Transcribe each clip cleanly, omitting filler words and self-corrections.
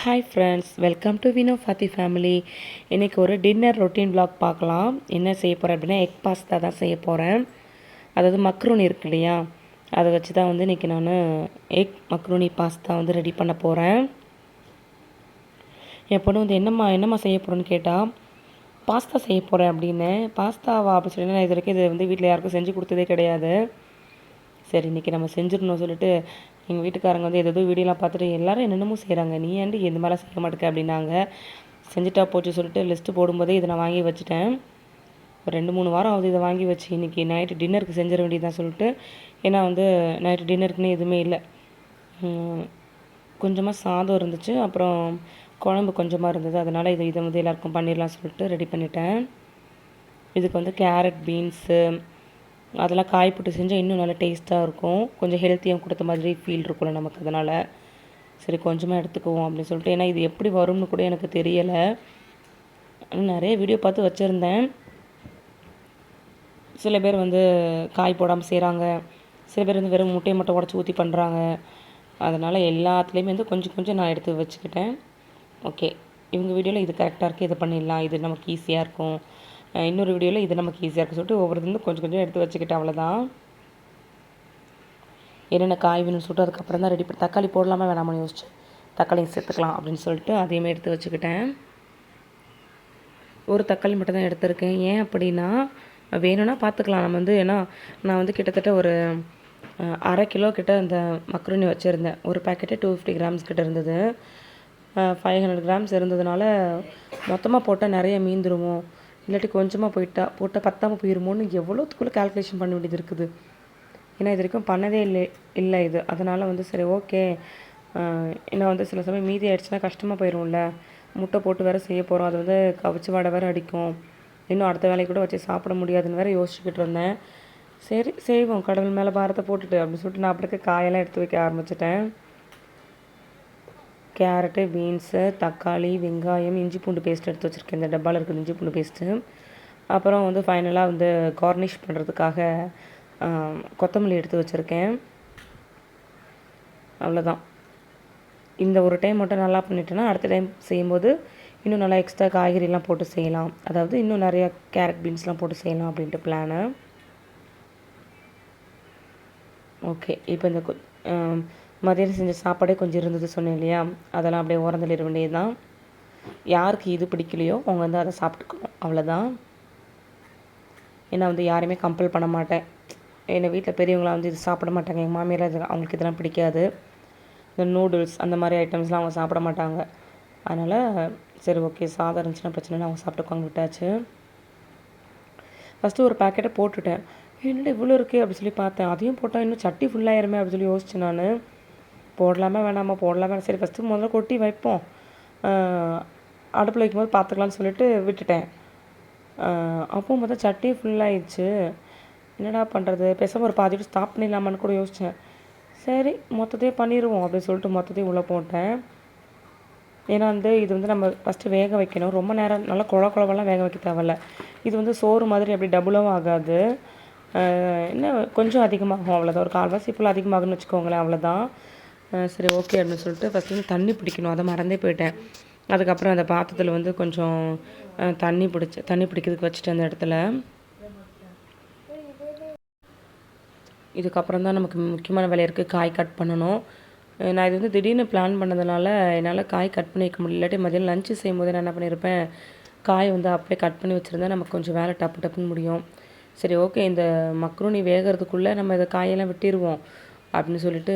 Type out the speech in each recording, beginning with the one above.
Hi friends, welcome to Vino Fathi family. இன்றைக்கி ஒரு dinner routine vlog பார்க்கலாம். என்ன செய்ய போகிறேன் அப்படின்னா எக் பாஸ்தா தான் செய்ய போகிறேன். அதாவது மக்ரூனி இருக்கு இல்லையா, அதை வச்சு தான் வந்து இன்றைக்கி நான் எக் மக்ரூனி பாஸ்தா வந்து ரெடி பண்ண போகிறேன். என் பொண்ணு வந்து என்னம்மா செய்ய போகிறேன்னு கேட்டால், பாஸ்தா செய்ய போகிறேன் அப்படின்னு. பாஸ்தாவா அப்படி சொல்லி நான் இது வரைக்கும் இது வந்து வீட்டில் யாருக்கும் செஞ்சு கொடுத்ததே கிடையாது. சரி இன்றைக்கி நம்ம செஞ்சிடணும் சொல்லிட்டு எங்கள் வீட்டுக்காரங்க வந்து ஏதோ வீடியோலாம் பார்த்துட்டு எல்லோரும் என்னென்னமோ செய்கிறாங்க, நீ ஏன்டி எந்த மாதிரிலாம் செய்ய மாட்டேக்க அப்படின்னாங்க. செஞ்சுட்டா போச்சு சொல்லிட்டு லிஸ்ட்டு போடும்போதே இதை நான் வாங்கி வச்சுட்டேன். ஒரு 2-3 வாரம் ஆகுது இதை வாங்கி வச்சு. இன்றைக்கி நைட்டு டின்னருக்கு செஞ்சிட வேண்டியதான் சொல்லிட்டு, ஏன்னா வந்து நைட்டு டின்னருக்குன்னு எதுவுமே இல்லை. கொஞ்சமாக சாதம் இருந்துச்சு, அப்புறம் குழம்பு கொஞ்சமாக இருந்தது. அதனால் இதை வந்து எல்லாேருக்கும் பண்ணிடலாம் சொல்லிட்டு ரெடி பண்ணிட்டேன். இதுக்கு வந்து கேரட், பீன்ஸு அதெல்லாம் காய் போட்டு செஞ்சால் இன்னும் நல்லா டேஸ்ட்டாக இருக்கும். கொஞ்சம் ஹெல்த்தியாக கொடுத்த மாதிரி ஃபீல் இருக்கும்ல நமக்கு. அதனால் சரி கொஞ்சமாக எடுத்துக்குவோம் அப்படின்னு சொல்லிட்டு, ஏன்னா இது எப்படி வரும்னு கூட எனக்கு தெரியலை. நிறைய வீடியோ பார்த்து வச்சுருந்தேன். சில பேர் வந்து காய் போடாமல் செய்கிறாங்க, சில பேர் வந்து வெறும் முட்டையை மட்டும் உடச்சி ஊற்றி பண்ணுறாங்க. அதனால் எல்லாத்துலேயுமே வந்து கொஞ்சம் கொஞ்சம் நான் எடுத்து வச்சுக்கிட்டேன். ஓகே, இவங்க வீடியோவில் இது கரெக்டாக இருக்குது, இதை பண்ணிடலாம், இது நமக்கு ஈஸியாக இருக்கும். இன்னொரு வீடியோவில் இது நமக்கு ஈஸியாக இருக்குது சொல்லிட்டு ஒவ்வொருத்தருந்து கொஞ்சம் கொஞ்சம் எடுத்து வச்சுக்கிட்டேன். அவ்வளோதான். என்னென்ன காய் வேணும்னு சொல்லிட்டு அதுக்கப்புறம் தான் ரெடி பண்ணி, தக்காளி போடலாமா வேணாமான்னு யோசிச்சு தக்காளியும் சேர்த்துக்கலாம் அப்படின்னு சொல்லிட்டு அதையுமே எடுத்து வச்சுக்கிட்டேன். ஒரு தக்காளி மட்டும் தான் எடுத்திருக்கேன். ஏன் அப்படின்னா, வேணும்னா பார்த்துக்கலாம். நம்ம வந்து ஏன்னா நான் வந்து கிட்டத்தட்ட ஒரு 1/2 கிலோ கிட்ட அந்த மக்ரூனி வச்சுருந்தேன். ஒரு பேக்கெட்டே 250 கிராம்ஸ் கிட்ட இருந்தது. 500 கிராம்ஸ் இருந்ததுனால மொத்தமாக போட்டால் நிறைய மீந்துருமோ, இல்லாட்டி கொஞ்சமாக போட்டால் பத்தாமல் போயிருமோன்னு எவ்வளோத்துக்குள்ளே கால்குலேஷன் பண்ண வேண்டியது இருக்குது. ஏன்னா இது வரைக்கும் பண்ணதே இல்லை இது. அதனால் வந்து சரி ஓகே, ஏன்னா வந்து சில சமயம் மீதி ஆகிடுச்சுன்னா கஷ்டமாக போயிடும்ல. முட்டை போட்டு வேறு செய்ய போகிறோம், அது வந்து கவிச்சு வாடை வேறு அடிக்கும், இன்னும் அடுத்த வேலைக்கு கூட வச்சு சாப்பிட முடியாதுன்னு வேறு யோசிச்சுக்கிட்டு இருந்தேன். சரி செய்வோம், கடவுள் மேலே பாரத்தை போட்டுட்டு அப்படின்னு சொல்லிட்டு நான் அப்படியே காயெல்லாம் எடுத்து வைக்க ஆரம்பிச்சிட்டேன். கேரட்டு, பீன்ஸு, தக்காளி, வெங்காயம், இஞ்சி பூண்டு பேஸ்ட் எடுத்து வச்சுருக்கேன். இந்த டப்பாவில் இருக்குது இஞ்சி பூண்டு பேஸ்ட்டு. அப்புறம் வந்து ஃபைனலாக வந்து கார்னிஷ் பண்ணுறதுக்காக கொத்தமல்லி எடுத்து வச்சுருக்கேன். அவ்வளோதான். இந்த ஒரு டைம் மட்டும் நல்லா பண்ணிட்டேன்னா அடுத்த டைம் செய்யும்போது இன்னும் நல்லா எக்ஸ்ட்ரா காய்கறிலாம் போட்டு செய்யலாம். அதாவது இன்னும் நிறையா கேரட், பீன்ஸ்லாம் போட்டு செய்யலாம் அப்படின்ட்டு பிளானு. ஓகே, இப்போ இந்த மதியம் செஞ்ச சாப்பாடே கொஞ்சம் இருந்தது சொன்னேன் இல்லையா, அதெல்லாம் அப்படியே ஓரந்தள்ளிட வேண்டியது தான். யாருக்கு இது பிடிக்கலையோ அவங்க வந்து அதை சாப்பிட்டுக்கணும், அவ்வளோதான். ஏன்னா வந்து யாரையுமே கம்பல் பண்ண மாட்டேன். என்னை வீட்டில் பெரியவங்களாம் வந்து இது சாப்பிட மாட்டாங்க. எங்கள் மாமியார் அவங்களுக்கு இதெல்லாம் பிடிக்காது. இந்த நூடுல்ஸ் அந்த மாதிரி ஐட்டம்ஸ்லாம் அவங்க சாப்பிட மாட்டாங்க. அதனால் சரி ஓகே, சாதம் இருந்துச்சுன்னா பிரச்சனை அவங்க சாப்பிட்டுக்குவாங்க, விட்டாச்சு. ஃபஸ்ட்டு ஒரு பேக்கெட்டை போட்டுட்டேன். என்னடா இவ்வளோ இருக்கே அப்படி சொல்லி பார்த்தேன். அதையும் போட்டால் இன்னும் சட்டி ஃபுல்லாயிருமே அப்படி சொல்லி யோசிச்சு நான் போடலாமா வேணாமா, சரி ஃபஸ்ட்டு முதல்ல கொட்டி வைப்போம், அடுப்பில் வைக்கும்போது பார்த்துக்கலான்னு சொல்லிட்டு விட்டுட்டேன். அப்பவும் பார்த்தா சட்டி ஃபுல்லாகிடுச்சு. என்னடா பண்ணுறது, பேசாமல் ஒரு பாதி ஸ்டாப் பண்ணிடலாமான்னு கூட யோசித்தேன். சரி மொத்தத்தையும் பண்ணிடுவோம் அப்படின்னு சொல்லிட்டு மொத்தத்தையும் உள்ளே போட்டேன். ஏன்னா வந்து இது வந்து நம்ம ஃபஸ்ட்டு வேக வைக்கணும். ரொம்ப நேரம் நல்லா குழவெல்லாம் வேக வைக்க தேவையில்ல. இது வந்து சோறு மாதிரி அப்படி டபுளாகவும் ஆகாது, என்ன கொஞ்சம் அதிகமாகும், அவ்வளோதான். ஒரு 1/4 ஃபுல்லாக அதிகமாகுன்னு வச்சுக்கோங்களேன், அவ்வளோதான். சரி ஓகே அப்படின்னு சொல்லிட்டு ஃபஸ்ட்டு வந்து தண்ணி பிடிக்கணும், அதை மறந்தே போயிட்டேன். அதுக்கப்புறம் அந்த பாத்திரத்தில் வந்து கொஞ்சம் தண்ணி பிடிக்கிறதுக்கு வச்சுட்டு அந்த இடத்துல. இதுக்கப்புறம் தான் நமக்கு முக்கியமான வேலை இருக்குது, காய் கட் பண்ணணும். நான் இது வந்து திடீர்னு பிளான் பண்ணதுனால என்னால் காய் கட் பண்ணி வைக்க முடியல. இல்லாட்டி மதியம் லஞ்சு செய்யும்போது நான் என்ன பண்ணியிருப்பேன், காய் வந்து அப்படியே கட் பண்ணி வச்சுருந்தா நமக்கு கொஞ்சம் வேலை டப்புன்னு முடியும். சரி ஓகே, இந்த மக்ரூனி வேகிறதுக்குள்ளே நம்ம இதை காயெல்லாம் விட்டிடுவோம் அப்படின்னு சொல்லிட்டு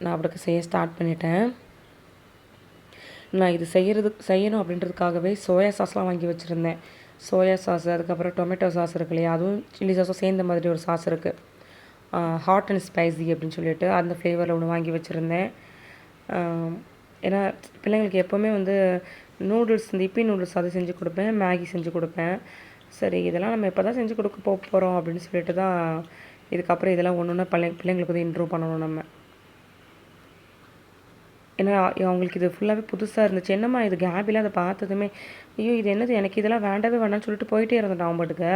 நான் அப்படிக்கு செய்ய ஸ்டார்ட் பண்ணிட்டேன். நான் இது செய்யணும் அப்படின்றதுக்காகவே சோயா சாஸ்லாம் வாங்கி வச்சுருந்தேன். சோயா சாஸ், அதுக்கப்புறம் டொமேட்டோ சாஸ் இருக்கு இல்லையா, அதுவும் சில்லி சாஸும் சேர்ந்த மாதிரி ஒரு சாஸ் இருக்குது, ஹாட் அண்ட் ஸ்பைசி அப்படின்னு சொல்லிட்டு அந்த ஃப்ளேவரில் ஒன்று வாங்கி வச்சுருந்தேன். ஏன்னா பிள்ளைங்களுக்கு எப்போவுமே வந்து நூடுல்ஸ், இந்த இப்பி நூடுல்ஸ் அது செஞ்சு கொடுப்பேன், மேகி செஞ்சு கொடுப்பேன். சரி இதெல்லாம் நம்ம எப்போ தான் செஞ்சு கொடுக்க போகிறோம் அப்படின்னு சொல்லிட்டு தான் இதுக்கப்புறம் இதெல்லாம் ஒன்று ஒன்றா பிள்ளைங்களுக்கு வந்து இன்ட்ரூவ் பண்ணணும் நம்ம. ஏன்னா அவங்களுக்கு இது ஃபுல்லாகவே புதுசாக இருந்துச்சு. என்னம்மா இது கேபில் அதை பார்த்ததுமே, ஐயோ இது என்னது, எனக்கு இதெல்லாம் வேண்டவே வேண்டாம்னு சொல்லிட்டு போயிட்டே இருந்துட்டேன் அவன் பாட்டுக்கு.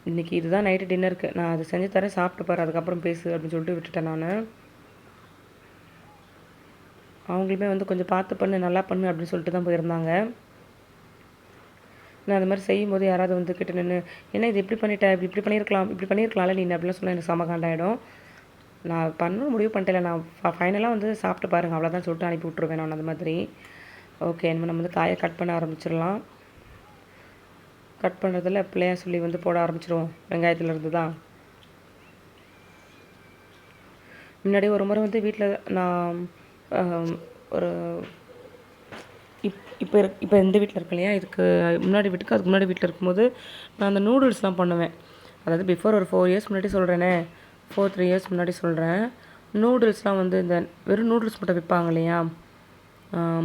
இன்றைக்கி இதுதான் நைட்டு டின்னருக்கு, நான் அதை செஞ்சு தரேன், சாப்பிட்டு பாரு, அதுக்கப்புறம் பேசு அப்படின்னு சொல்லிட்டு விட்டுட்டேன் நான். அவங்களுமே வந்து கொஞ்சம் பார்த்து பண்ணு, நல்லா பண்ணு அப்படின்னு சொல்லிட்டு தான் போயிருந்தாங்க. நான் அது மாதிரி செய்யும்போது யாராவது வந்து கிட்ட நின்று, என்ன இது இப்படி பண்ணிட்ட, இப்படி இப்படி பண்ணியிருக்கலாம், இப்படி பண்ணியிருக்கலாம்ல நீ அப்படிலாம் சொன்னால் எனக்கு செம காண்டாயிடும். நான் பண்ணணும் முடிவு பண்ணிட்டேன், நான் ஃபைனலாக வந்து சாப்பிட்டு பாருங்கள் அவ்வளோதான் சொல்லிட்டு அனுப்பி விட்ருவேன் நான் அந்த மாதிரி. ஓகே, இனிமேல் நம்ம வந்து காயை கட் பண்ண ஆரம்பிச்சிடலாம். கட் பண்ணுறதில் பிள்ளையா சொல்லி வந்து போட ஆரம்பிச்சிடுவோம் வெங்காயத்துலேருந்து தான். முன்னாடி ஒரு முறை வந்து வீட்டில் நான் ஒரு இப்போ இந்த வீட்டில் இருக்கு இல்லையா, இதுக்கு முன்னாடி வீட்டுக்கு அதுக்கு முன்னாடி வீட்டில் இருக்கும்போது நான் அந்த நூடுல்ஸ்லாம் பண்ணுவேன். அதாவது பிஃபோர் ஒரு 4 இயர்ஸ் முன்னாடி சொல்கிறேனே, 3 இயர்ஸ் முன்னாடி சொல்கிறேன். நூடுல்ஸ்லாம் வந்து இந்த வெறும் நூடுல்ஸ் மட்டும் விற்பாங்க இல்லையா,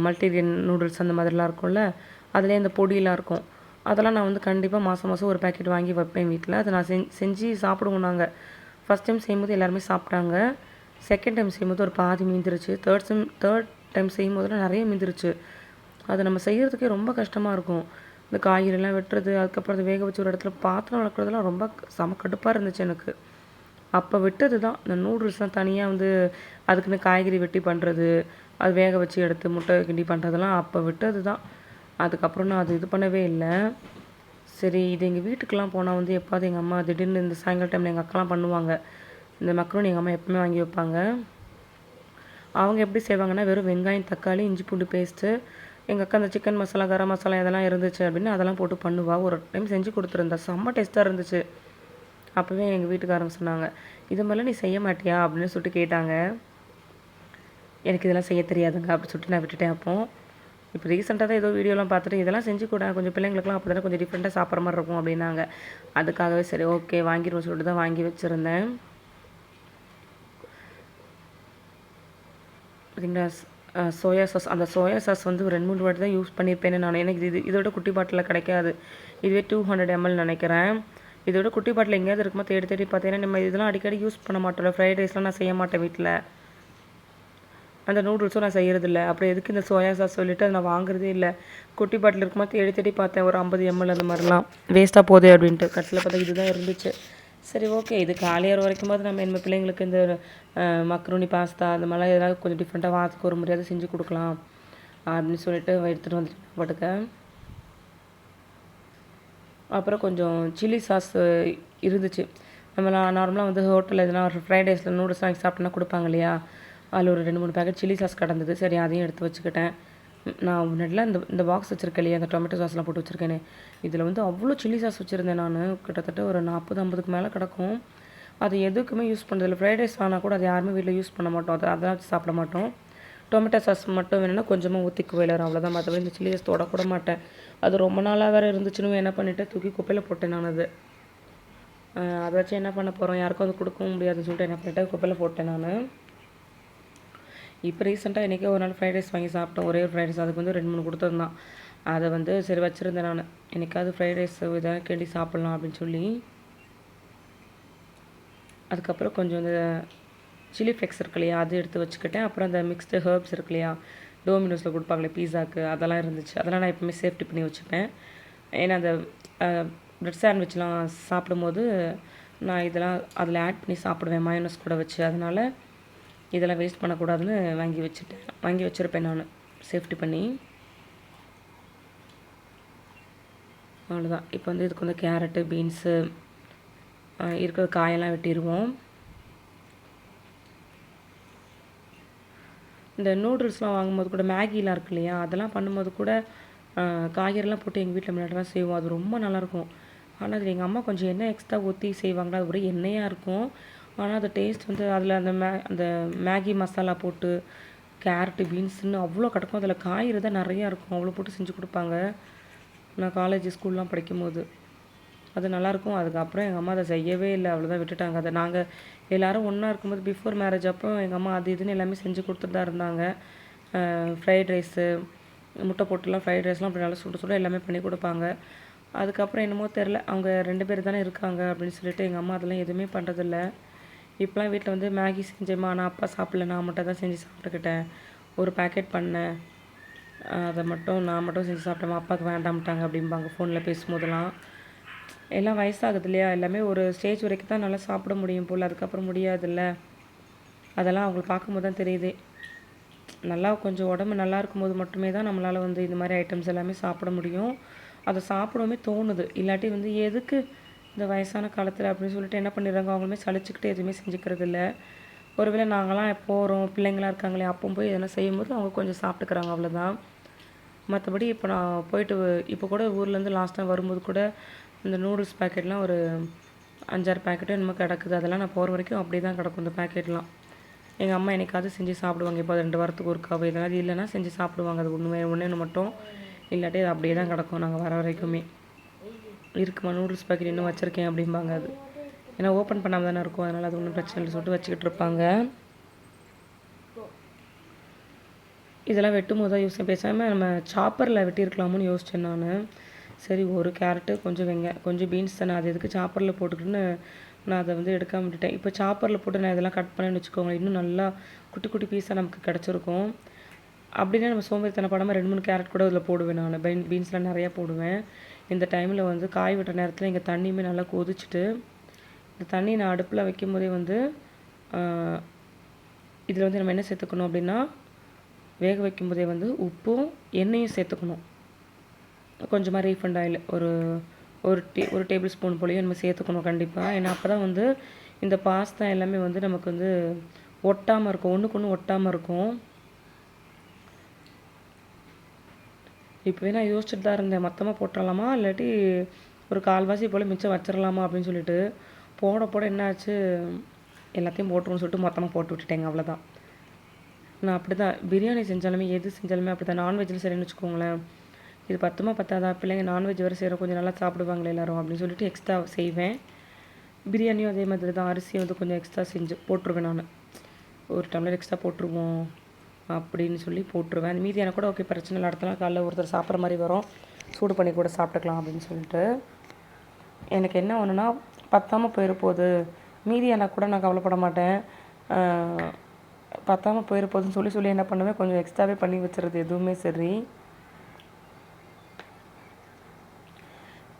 மல்டிகிரெயின் நூடுல்ஸ் அந்த மாதிரிலாம் இருக்கும்ல, அதுலேயே இந்த பொடியெலாம் இருக்கும். அதெல்லாம் நான் வந்து கண்டிப்பாக மாதம் மாதம் ஒரு பேக்கெட் வாங்கி வைப்பேன் வீட்டில். அதை நான் செஞ்சு சாப்பிடுவோம் நாங்கள். ஃபஸ்ட் டைம் செய்யும்போது எல்லாருமே சாப்பிட்டாங்க. செகண்ட் டைம் செய்யும்போது ஒரு பாதி மீந்துருச்சு. தேர்ட் டைம் செய்யும்போதுலாம் நிறைய மீந்துருச்சு. அதை நம்ம செய்கிறதுக்கே ரொம்ப கஷ்டமாக இருக்கும். இந்த காய்கறிலாம் வெட்டுறது, அதுக்கப்புறம் அதை வேக வச்சு ஒரு இடத்துல பாத்திரம் வளர்க்குறதுலாம் ரொம்ப செம கடுப்பாக இருந்துச்சு எனக்கு. அப்போ விட்டது தான் இந்த நூடுல்ஸ்லாம். தனியாக வந்து அதுக்குன்னு காய்கறி வெட்டி பண்ணுறது, அது வேக வச்சு எடுத்து முட்டை கிண்டி பண்ணுறதெல்லாம் அப்போ விட்டது தான். அதுக்கப்புறம் நான் அது இது பண்ணவே இல்லை. சரி, இது எங்கள் வீட்டுக்கெலாம் போனால் வந்து எப்பாவது எங்கள் அம்மா திடீர்னு இந்த சாயங்கால டைமில் எங்கள் அக்காலாம் பண்ணுவாங்க. இந்த மக்ரோனி எங்கள் அம்மா எப்பவுமே வாங்கி வைப்பாங்க. அவங்க எப்படி செய்வாங்கன்னா, வெறும் வெங்காயம், தக்காளி, இஞ்சி பூண்டு பேஸ்ட்டு, எங்கள் அக்கா அந்த சிக்கன் மசாலா, கரம் மசாலா இதெல்லாம் இருந்துச்சு அப்படின்னு அதெல்லாம் போட்டு பண்ணுவாள். ஒரு டைம் செஞ்சு கொடுத்துருந்தா, செம்ம டேஸ்ட்டாக இருந்துச்சு. அப்போவே எங்கள் வீட்டுக்காரங்க சொன்னாங்க, இது மாதிரிலாம் நீ செய்ய மாட்டியா அப்படின்னு சொல்லிட்டு கேட்டாங்க. எனக்கு இதெல்லாம் செய்ய தெரியாதுங்க அப்படி சொல்லிட்டு நான் விட்டுட்டேன். இப்போ ரீசெண்டாக தான் ஏதோ வீடியோலாம் பார்த்துட்டு இதெல்லாம் செஞ்சு கூட கொஞ்சம் பிள்ளைங்களுக்குலாம் அப்போ தானே கொஞ்சம் டிஃப்ரெண்ட்டாக சாப்பிட்ற மாதிரி இருக்கும் அப்படின்னாங்க. அதுக்காகவே சரி ஓகே வாங்கிடுவோம் சொல்லிட்டு தான் வாங்கி வச்சுருந்தேன். பார்த்திங்கன்னா சோயா சாஸ், அந்த சோயா சாஸ் வந்து ஒரு 2-3 வாட்டி தான் யூஸ் பண்ணியிருப்பேன்னு நான். எனக்கு இதோட குட்டி பாட்டிலில் கிடைக்காது. இதுவே 200 ml நினைக்கிறேன். இதோட குட்டி பாட்டில் எங்கேயாவது இருக்குமா தேடி தேடி பார்த்தீங்கன்னா, நம்ம இதெல்லாம் அடிக்கடி யூஸ் பண்ண மாட்டோம்ல. ஃப்ரைட் ரைஸ்லாம் நான் செய்ய மாட்டேன் வீட்டில். அந்த நூடுல்ஸும் நான் செய்கிறதில்ல. அப்புறம் எதுக்கு இந்த சோயா சாஸ் சொல்லிவிட்டு அதை நான் வாங்குறதே இல்லை. குட்டி பாட்டில் இருக்குமா தேடி தேடி பார்த்தேன், ஒரு 50 ml அந்த மாதிரிலாம். வேஸ்ட்டாக போதே அப்படின்ட்டு கடைசியில் பார்த்தா இதுதான் இருந்துச்சு. சரி ஓகே, இது காலியாகிற வரைக்கும் போது நம்ம என்ன பிள்ளைங்களுக்கு இந்த மக்ரோனி பாஸ்தா அந்த மாதிரிலாம் எதாவது கொஞ்சம் டிஃப்ரெண்ட்டாக வாரத்துக்கு ஒரு முறையாவது செஞ்சு கொடுக்கலாம் அப்படின்னு சொல்லிட்டு எடுத்துகிட்டு வந்துட்டு பட்டுக்க. அப்புறம் கொஞ்சம் சில்லி சாஸ் இருந்துச்சு. நம்ம நார்மலாக வந்து ஹோட்டலில் எதுனா ஒரு ஃப்ரைட் ரைஸில் நூடுல்ஸ் வாங்கி சாப்பிட்டோன்னா கொடுப்பாங்க இல்லையா, அதில் ஒரு 2-3 பேக்கெட் சில்லி சாஸ் கிடந்தது. சரி அதையும் எடுத்து வச்சுக்கிட்டேன். நான் முன்னாடிலாம் இந்த பாக்ஸ் வச்சுருக்கேன் இல்லையா, அந்த டொமேட்டோ சாஸ்லாம் போட்டு வச்சுருக்கேனே, இதில் வந்து அவ்வளோ சில்லி சாஸ் வச்சுருந்தேன் நான். கிட்டத்தட்ட ஒரு 40-50க்கு மேலே கிடக்கும். அது எதுக்குமே யூஸ் பண்ணுறதில்ல. ஃப்ரைட் ரைஸ் ஆனால் கூட அது யாருமே வீட்டில் யூஸ் பண்ண மாட்டோம். அதெல்லாம் வச்சு சாப்பிட மாட்டோம். டொமேட்டோ சாஸ் மட்டும் வேணும்னா கொஞ்சமாக ஊற்றிக்குவேன் எல்லாரும், அவ்வளோதான். மற்றபடி இந்த சில்லி சாஸ் தொடக்கூட மாட்டேன். அது ரொம்ப நாளாக வேறு இருந்துச்சுன்னு என்ன பண்ணிவிட்டு தூக்கி குப்பையில் போட்டேன் நான். அதை வச்சு என்ன பண்ண போகிறோம், யாருக்கும் அது கொடுக்கவும் முடியாதுன்னு சொல்லிட்டு என்ன பண்ணிவிட்டு குப்பையில் போட்டேன் நான். இப்போ ரீசெண்டாக இன்றைக்கி ஒரு நாள் ஃப்ரைட் ரைஸ் வாங்கி சாப்பிட்டோம். ஒரே ஒரு ஃப்ரைட் ரைஸ், அதுக்கு வந்து 2-3 கொடுத்துருந்தான். அதை வந்து சரி வச்சுருந்தேன் நான். என்றைக்காவது ஃப்ரைட் ரைஸ் இதாக கேள்வி சாப்பிட்லாம் அப்படின்னு சொல்லி. அதுக்கப்புறம் கொஞ்சம் இந்த சில்லி ஃப்ளெக்ஸ் இருக்கு இல்லையா, அது எடுத்து வச்சுக்கிட்டேன். அப்புறம் அந்த மிக்ஸ்டு ஹர்ப்ஸ் இருக்கு இல்லையா, டோமினோஸில் கொடுப்பாங்களே பீஸாக்கு, அதெல்லாம் இருந்துச்சு. அதெல்லாம் நான் எப்பவுமே சேஃப்டி பண்ணி வச்சுப்பேன். ஏன்னா அந்த ப்ரெட் சாண்ட்விச்லாம் சாப்பிடும்போது நான் இதெல்லாம் அதில் ஆட் பண்ணி சாப்பிடுவேன் மயோனஸ் கூட வச்சு. அதனால் இதெல்லாம் வேஸ்ட் பண்ணக்கூடாதுன்னு வாங்கி வச்சுருப்பேன் நான் சேஃப்டி பண்ணி. அவ்வளோதான். இப்போ வந்து இதுக்கு வந்து கேரட்டு, பீன்ஸு இருக்கிற காயெல்லாம் வெட்டிடுவோம். இந்த நூடுல்ஸ்லாம் வாங்கும்போது கூட மேகிலாம் இருக்கு இல்லையா, அதெல்லாம் பண்ணும்போது கூட காய்கறிலாம் போட்டு எங்கள் வீட்டில் முன்னாடிலாம் செய்வோம். அது ரொம்ப நல்லாயிருக்கும். ஆனால் அது எங்கள் அம்மா கொஞ்சம் எண்ணெய் எக்ஸ்ட்ரா ஊற்றி செய்வாங்களா, அது ஒரே எண்ணெயாக இருக்கும். ஆனால் அது டேஸ்ட் வந்து அதில் அந்த மேகி மசாலா போட்டு கேரட்டு, பீன்ஸுன்னு அவ்வளோ கிடக்கும். அதில் காய்கறி தான் நிறையா இருக்கும். அவ்வளோ போட்டு செஞ்சு கொடுப்பாங்க நான் காலேஜ் ஸ்கூல்லாம் படிக்கும்போது. அது நல்லாயிருக்கும். அதுக்கப்புறம் எங்கள் அம்மா அதை செய்யவே இல்லை, அவ்வளோதான் விட்டுட்டாங்க. அதை நாங்கள் எல்லோரும் ஒன்றா இருக்கும்போது பிஃபோர் மேரேஜ் அப்போ எங்கள் அம்மா அது இதுன்னு எல்லாமே செஞ்சு கொடுத்துட்டு தான் இருந்தாங்க. ஃப்ரைட் ரைஸு, முட்டை போட்டுலாம் ஃப்ரைட் ரைஸ்லாம் அப்படி நல்லா சுட சுட எல்லாமே பண்ணி கொடுப்பாங்க. அதுக்கப்புறம் என்னமோ தெரில, அவங்க 2 பேர் தானே இருக்காங்க அப்படின்னு சொல்லிட்டு எங்கள் அம்மா அதெல்லாம் எதுவுமே பண்ணுறதில்ல. இப்போலாம் வீட்டில் வந்து மேகி செஞ்சேம்மா, நான் அப்பா சாப்பிடல, நான் மட்டும் தான் செஞ்சு சாப்பிட்டுக்கிட்டேன். ஒரு பேக்கெட் பண்ணேன், அதை மட்டும் நான் மட்டும் செஞ்சு சாப்பிட்டேம்மா, அப்பாவுக்கு வேண்டாம்ட்டாங்க அப்படிம்பாங்க ஃபோனில் பேசும்போதெல்லாம். எல்லாம் வயசாகுது இல்லையா, எல்லாமே ஒரு ஸ்டேஜ் வரைக்கும் தான் நல்லா சாப்பிட முடியும் போல், அதுக்கப்புறம் முடியாதுல்ல. அதெல்லாம் அவங்களை பார்க்கும்போது தான் தெரியுது. நல்லா கொஞ்சம் உடம்பு நல்லா இருக்கும்போது மட்டுமே தான் நம்மளால் வந்து இந்த மாதிரி ஐட்டம்ஸ் எல்லாமே சாப்பிட முடியும். அதை சாப்பிடவுமே தோணுது. இல்லாட்டி வந்து எதுக்கு இந்த வயசான காலத்தில் அப்படின்னு சொல்லிட்டு என்ன பண்ணிடுறாங்க, அவங்களுமே சலிச்சுக்கிட்டு எதுவுமே செஞ்சுக்கிறது இல்லை. ஒருவேளை நாங்களாம் போகிறோம் பிள்ளைங்களாம் இருக்காங்களே அப்போ போய் எதனா செய்யும்போது அவங்க கொஞ்சம் சாப்பிட்டுக்கிறாங்க, அவ்வளோதான். மற்றபடி இப்போ நான் போயிட்டு இப்போ கூட ஊர்லேருந்து லாஸ்ட் டைம் வரும்போது கூட இந்த நூடுல்ஸ் பேக்கெட்லாம் ஒரு 5-6 பேக்கெட்டும் என்னமோ கிடக்குது. அதெல்லாம் நான் போகிற வரைக்கும் அப்படியே தான் கிடக்கும் இந்த பேக்கெட்லாம். எங்கள் அம்மா என்னைக்காவது செஞ்சு சாப்பிடுவாங்க. இப்போ 2 வாரத்துக்கு ஒருக்காவோ எதாவது இல்லைன்னா செஞ்சு சாப்பிடுவாங்க. அது ஒன்று மட்டும், இல்லாட்டி அது அப்படியே தான் கிடக்கும் நாங்கள் வர வரைக்குமே. இருக்குமா நூடுல்ஸ் பேக்கெட் இன்னும் வச்சுருக்கேன் அப்படிம்பாங்க. அது ஏன்னா ஓப்பன் பண்ணாமல் தானே இருக்கும், அதனால் அது ஒன்றும் பிரச்சனை இல்லை சொல்லிட்டு வச்சுக்கிட்டு இருப்பாங்க. இதெல்லாம் வெட்டும் போது தான் யோசிச்சேன், பேசாமல் நம்ம சாப்பரில் வெட்டியிருக்கலாமோன்னு யோசித்தேன் நான். சரி ஒரு கேரட்டு கொஞ்சம் கொஞ்சம் பீன்ஸ் தானே, அது எதுக்கு சாப்பரில் போட்டுக்கிட்டுன்னு நான் அதை வந்து எடுக்காம விட்டுட்டேன். இப்போ சாப்பரில் போட்டு நான் இதெல்லாம் கட் பண்ணேன்னு வச்சுக்கோங்களேன், இன்னும் நல்லா குட்டி குட்டி பீஸாக நமக்கு கிடச்சிருக்கும். அப்படின்னா நம்ம சோம்பேறித்தனப்படாமல் 2-3 கேரட் கூட இதில் போடுவேன் நான். பீன்ஸ்லாம் நிறையா போடுவேன். இந்த டைமில் வந்து காய் விட்ட நேரத்தில் இங்கே தண்ணியுமே நல்லா கொதிச்சுட்டு, இந்த தண்ணி நான் அடுப்பில் வைக்கும் போதே வந்து இதில் வந்து நம்ம என்ன சேர்த்துக்கணும் அப்படின்னா, வேக வைக்கும்போதே வந்து உப்பும் எண்ணெயும் சேர்த்துக்கணும். கொஞ்சமாக ரீஃபண்ட் ஆயில் ஒரு டேபிள் ஸ்பூன் போலையும் நம்ம சேர்த்துக்கணும் கண்டிப்பாக. ஏன்னா அப்போ தான் வந்து இந்த பாஸ்தா எல்லாமே வந்து நமக்கு வந்து ஒட்டாமல் இருக்கும், ஒன்றுக்கு ஒன்று ஒட்டாமல் இருக்கும். இப்போவே நான் யோசிச்சுட்டு தான் இருந்தேன், மொத்தமாக போட்டுடலாமா இல்லாட்டி ஒரு கால்வாசி போல் மிச்சம் வச்சிடலாமா அப்படின்னு சொல்லிட்டு. போட என்ன ஆச்சு, எல்லாத்தையும் போட்டுருன்னு சொல்லிட்டு மொத்தமாக போட்டு விட்டுட்டேங்க, அவ்வளோதான். நான் அப்படி தான் பிரியாணி செஞ்சாலுமே எது செஞ்சாலுமே அப்படி தான். நான்வெஜ்ஜில் சரின்னு வச்சுக்கோங்களேன், இது பத்துமா பத்தாதா, பிள்ளைங்க நான்வெஜ் வேறு செய்கிறோம் கொஞ்சம் நல்லா சாப்பிடுவாங்களே எல்லோரும் அப்படின்னு சொல்லிட்டு எக்ஸ்ட்ரா செய்வேன். பிரியாணியும் அதே மாதிரி தான், அரிசியை வந்து கொஞ்சம் எக்ஸ்ட்ரா செஞ்சு போட்டுருவேன் நான். ஒரு டம்ளர் எக்ஸ்ட்ரா போட்டுருவோம் அப்படின்னு சொல்லி போட்டுருவேன். அந்த மீதியான கூட ஓகே பிரச்சனை இல்லை, அடுத்த நாள் காலைல ஒருத்தர் சாப்பிட்ற மாதிரி வரும், சூடு பண்ணி கூட சாப்பிட்டுக்கலாம் அப்படின்னு சொல்லிட்டு. எனக்கு என்ன ஒன்றுனா பத்தாமல் போயிருப்போது, மீதியான கூட நான் கவலைப்பட மாட்டேன். பத்தாமல் போயிருப்போதுன்னு சொல்லி என்ன பண்ணுவேன், கொஞ்சம் எக்ஸ்ட்ராவே பண்ணி வச்சுருது எதுவுமே சரி.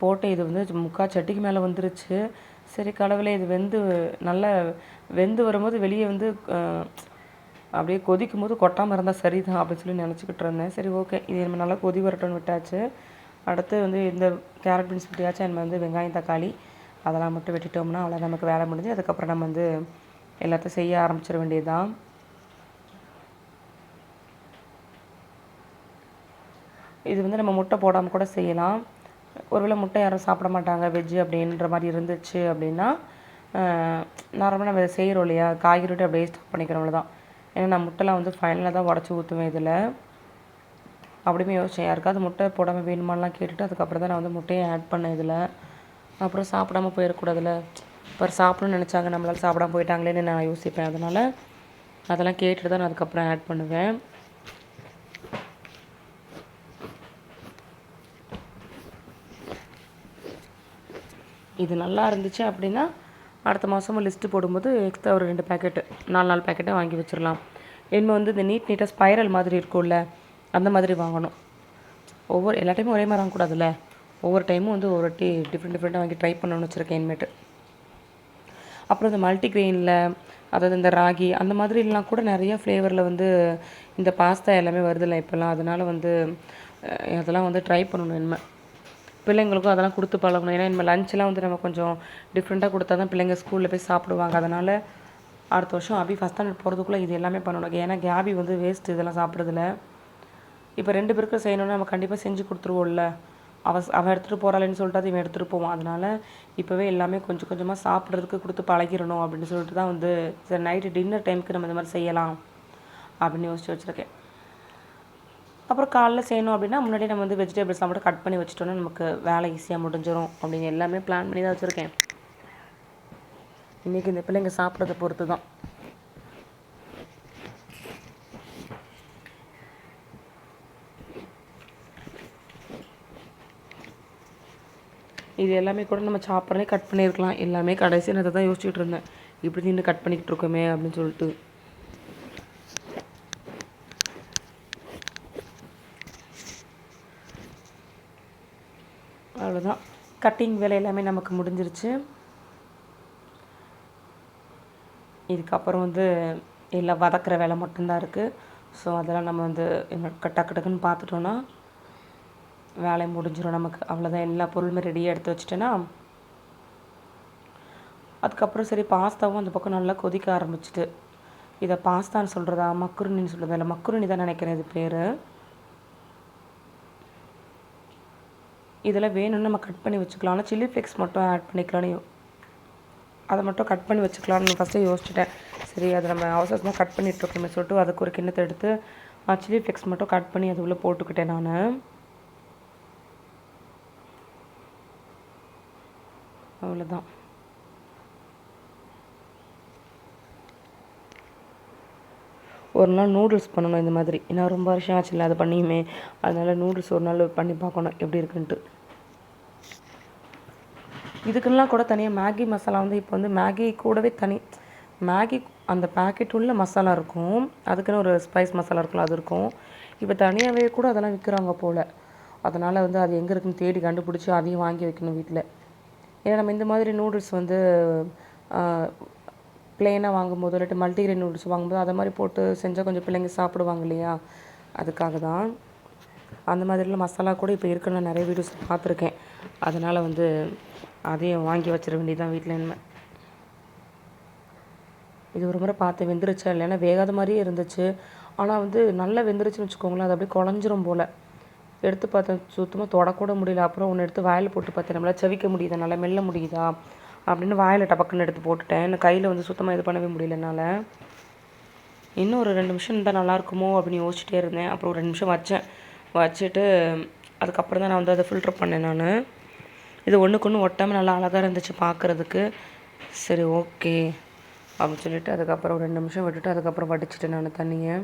போட்டு இது வந்து 3/4 சட்டிக்கு மேலே வந்துருச்சு. சரி கடவுளே, இது நல்லா வெந்து வரும்போது வெளியே வந்து அப்படியே கொதிக்கும் போது கொட்டாமல் இருந்தால் சரி தான் அப்படின்னு சொல்லி நினச்சிக்கிட்டு இருந்தேன். சரி ஓகே, இது நம்ம நல்லா கொதி வரட்டும்னு விட்டாச்சு. அடுத்து வந்து இந்த கேரட் பீன்ஸ் விட்டியாச்சும் நம்ம வந்து வெங்காயம் தக்காளி அதெல்லாம் மட்டும் வெட்டிட்டோம்னா அவ்வளோ நமக்கு வேலை முடிஞ்சு. அதுக்கப்புறம் நம்ம வந்து எல்லாத்தையும் செய்ய ஆரம்பிச்சிட வேண்டியது தான். இது வந்து நம்ம முட்டை போடாமல் கூட செய்யலாம். ஒருவேளை முட்டை யாரும் சாப்பிட மாட்டாங்க வெஜ்ஜு அப்படின்ற மாதிரி இருந்துச்சு அப்படின்னா, நார்மலாக நம்ம இதை செய்கிறோம் இல்லையா, காய்கறி அப்படியே ஸ்டாப் பண்ணிக்கிறோம்ல தான். ஏன்னா நான் முட்டைலாம் வந்து ஃபைனலாக தான் உடச்சி ஊற்றுவேன் இதில். அப்படியுமே யோசித்தேன், யாருக்காவது முட்டை போடாமல் வேணுமானலாம் கேட்டுட்டு அதுக்கப்புறம் தான் நான் வந்து முட்டையை ஆட் பண்ணேன் இதில். அப்புறம் சாப்பிடாமல் போயிடக்கூடாதுல்ல, இப்போ சாப்பிடணும்னு நினச்சாங்க நம்மளால் சாப்பிடாம போயிட்டாங்களேன்னு நான் யோசிப்பேன். அதெல்லாம் கேட்டுட்டு தான் நான் அதுக்கப்புறம் ஆட் பண்ணுவேன். இது நல்லா இருந்துச்சு அப்படின்னா அடுத்த மாதமும் லிஸ்ட்டு போடும்போது எக்ஸ்ட்ரா ஒரு 2 பேக்கெட்டு 4 பேக்கெட்டாக வாங்கி வச்சிடலாம். இனிமேல் வந்து இந்த நீட்டாக ஸ்பைரல் மாதிரி இருக்கும்ல, அந்த மாதிரி வாங்கணும். எல்லா டைமும் ஒரே மாதிரி வாங்கக்கூடாதுல்ல, ஒவ்வொரு டைமும் வந்து ஒவ்வொரு டிஃப்ரெண்ட்டாக வாங்கி ட்ரை பண்ணணும்னு வச்சுருக்கேன் இனிமேட்டு. அப்புறம் இந்த மல்டிக்ரெயினில், அதாவது இந்த ராகி அந்த மாதிரிலாம் கூட நிறைய ஃப்ளேவரில் வந்து இந்த பாஸ்தா எல்லாமே வருதில்ல இப்போல்லாம். அதனால் வந்து அதெல்லாம் வந்து ட்ரை பண்ணணும் இனிமேல். பிள்ளைங்களுக்கும் அதெல்லாம் கொடுத்து பழகணும். ஏன்னா இனிமேல் லஞ்செலாம் வந்து நம்ம கொஞ்சம் டிஃப்ரெண்ட்டாக கொடுத்தா தான் பிள்ளைங்க ஸ்கூலில் போய் சாப்பிடுவாங்க. அதனால் அடுத்த வருஷம் அபி ஃபஸ்ட் ஸ்டாண்டர்ட் போகிறதுக்குள்ளே இது எல்லாமே பண்ணணும். ஏன்னா கேபி வந்து வேஸ்ட்டு இதெல்லாம் சாப்பிட்றதுல. இப்போ 2 பேருக்கு செய்யணும்னா நம்ம கண்டிப்பாக செஞ்சு கொடுத்துருவோம்ல. அவன் எடுத்துகிட்டு போகிறாளேன்னு சொல்லிட்டு அது இவன் எடுத்துகிட்டு போவான். அதனால் இப்போவே எல்லாமே கொஞ்சம் கொஞ்சமாக சாப்பிட்றதுக்கு கொடுத்து பழகிடணும் அப்படின்னு சொல்லிட்டு தான் வந்து சரி நைட்டு டின்னர் டைமுக்கு நம்ம இந்த மாதிரி செய்யலாம் அப்படின்னு யோசிச்சு வச்சுருக்கேன். அப்புறம் காலைல செய்யணும் அப்படின்னா முன்னாடியே நம்ம வந்து வெஜிடபிள்ஸ்லாம் மட்டும் கட் பண்ணி வச்சுட்டோன்னா நமக்கு வேலை ஈஸியாக முடிஞ்சிடும் அப்படின்னு எல்லாமே பிளான் பண்ணி தான் வச்சுருக்கேன். இன்றைக்கி இந்த பிள்ளைங்க சாப்பிட்றத பொறுத்து தான். இது எல்லாமே கூட நம்ம சாப்பிட்றதே கட் பண்ணியிருக்கலாம். எல்லாமே கடைசி நேரத்தை தான் யோசிச்சுட்டு இருந்தேன், இப்படி நின்று கட் பண்ணிக்கிட்டு இருக்கோமே அப்படின்னு சொல்லிட்டு. அவ்வளோதான், கட்டிங் வேலை எல்லாமே நமக்கு முடிஞ்சிருச்சு. இதுக்கப்புறம் வந்து எல்லாம் வதக்கிற வேலை மட்டும்தான் இருக்குது. ஸோ அதெல்லாம் நம்ம வந்து டக்கு டக்குன்னு பார்த்துட்டோன்னா வேலையை முடிஞ்சிடும் நமக்கு. அவ்வளோதான், எல்லா பொருளுமே ரெடியாக எடுத்து வச்சுட்டேன்னா அதுக்கப்புறம் சரி பாஸ்தாவும் அந்த பக்கம் நல்லா கொதிக்க ஆரம்பிச்சிட்டு, இதை பாஸ்தான்னு சொல்கிறதா மக்ருனின்னு சொல்கிறதா, இல்லை மக்ருனி தான் நினைக்கிறேன் இது பேர். இதில் வேணும்னு நம்ம கட் பண்ணி வச்சுக்கலாம். ஆனால் சில்லி ஃப்ளேக்ஸ் மட்டும் ஆட் பண்ணிக்கலான்னு அதை மட்டும் கட் பண்ணி வச்சுக்கலான்னு ஃபஸ்ட்டே யோசிச்சிட்டேன். சரி அதை நம்ம அவசரமாக கட் பண்ணிகிட்ருக்கோமே சொல்லிட்டு அதுக்கு ஒரு கிண்ணத்தை எடுத்து சில்லி ஃப்ளேக்ஸ் மட்டும் கட் பண்ணி அது உள்ளே போட்டுக்கிட்டேன் நான். அவ்வளோதான். ஒரு நாள் நூடுல்ஸ் பண்ணணும் இந்த மாதிரி. ஏன்னா ரொம்ப வருஷம் ஆச்சுல்ல அது பண்ணியுமே. அதனால் நூடுல்ஸ் ஒரு நாள் பண்ணி பார்க்கணும் எப்படி இருக்குன்ட்டு. இதுக்கெல்லாம் கூட தனியாக மேகி மசாலா வந்து இப்போ வந்து மேகி கூடவே மேகி அந்த பேக்கெட் உள்ள மசாலா இருக்கும், அதுக்குன்னு ஒரு ஸ்பைஸ் மசாலா இருக்குல்ல அது இருக்கும். இப்போ தனியாகவே கூட அதெல்லாம் விற்கிறாங்க போல். அதனால் வந்து அது எங்கே இருக்குன்னு தேடி கண்டுபிடிச்சி அதையும் வாங்கி வைக்கணும் வீட்டில். ஏன்னா நம்ம இந்த மாதிரி நூடுல்ஸ் வந்து ப்ளெயினாக வாங்கும்போது இல்லாட்டி மல்டிகிரெயின் நூடுல்ஸ் வாங்கும்போது அதை மாதிரி போட்டு செஞ்சால் கொஞ்சம் பிள்ளைங்க சாப்பிடுவாங்க இல்லையா, அதுக்காக தான். அந்த மாதிரிலாம் மசாலா கூட இப்போ இருக்குன்னு நான் நிறைய வீடியோஸ் பார்த்துருக்கேன். அதனால் வந்து அதையும் வாங்கி வச்சிட வேண்டியதான் வீட்டில். என்ன இது ஒரு முறை பார்த்து வெந்துருச்சா இல்லைன்னா வேகாத மாதிரியே இருந்துச்சு. ஆனால் வந்து நல்லா வெந்துருச்சுன்னு வச்சுக்கோங்களேன், அது அப்படியே குழஞ்சிரும் போல். எடுத்து பார்த்தேன், சுத்தமாக தொடக்கூட முடியல. அப்புறம் ஒன்று எடுத்து வாயில் போட்டு பார்த்தேன், நம்மளால் செவிக்க முடியுதா, நல்லா மெல்ல முடியுதா அப்படின்னு வாயில் டபக்குன்னு எடுத்து போட்டுட்டேன். எனக்கு கையில் வந்து சுத்தமாக இது பண்ணவே முடியல என்னால். இன்னும் ஒரு 2 நிமிஷம் இருந்தால் நல்லாயிருக்குமோ அப்படின்னு யோசிச்சுட்டே இருந்தேன். அப்புறம் ஒரு 2 நிமிஷம் வச்சுட்டு அதுக்கப்புறம் தான் நான் வந்து அதை ஃபில்ட்ரு பண்ணேன் நான். இது ஒன்றுக்கு ஒன்று ஒட்டாமல் நல்லா அழகாக இருந்துச்சு பார்க்குறதுக்கு. சரி ஓகே அப்படின்னு சொல்லிவிட்டு அதுக்கப்புறம் ஒரு 2 நிமிஷம் விட்டுட்டு அதுக்கப்புறம் வடிச்சிட்டேன் நான் தண்ணியை.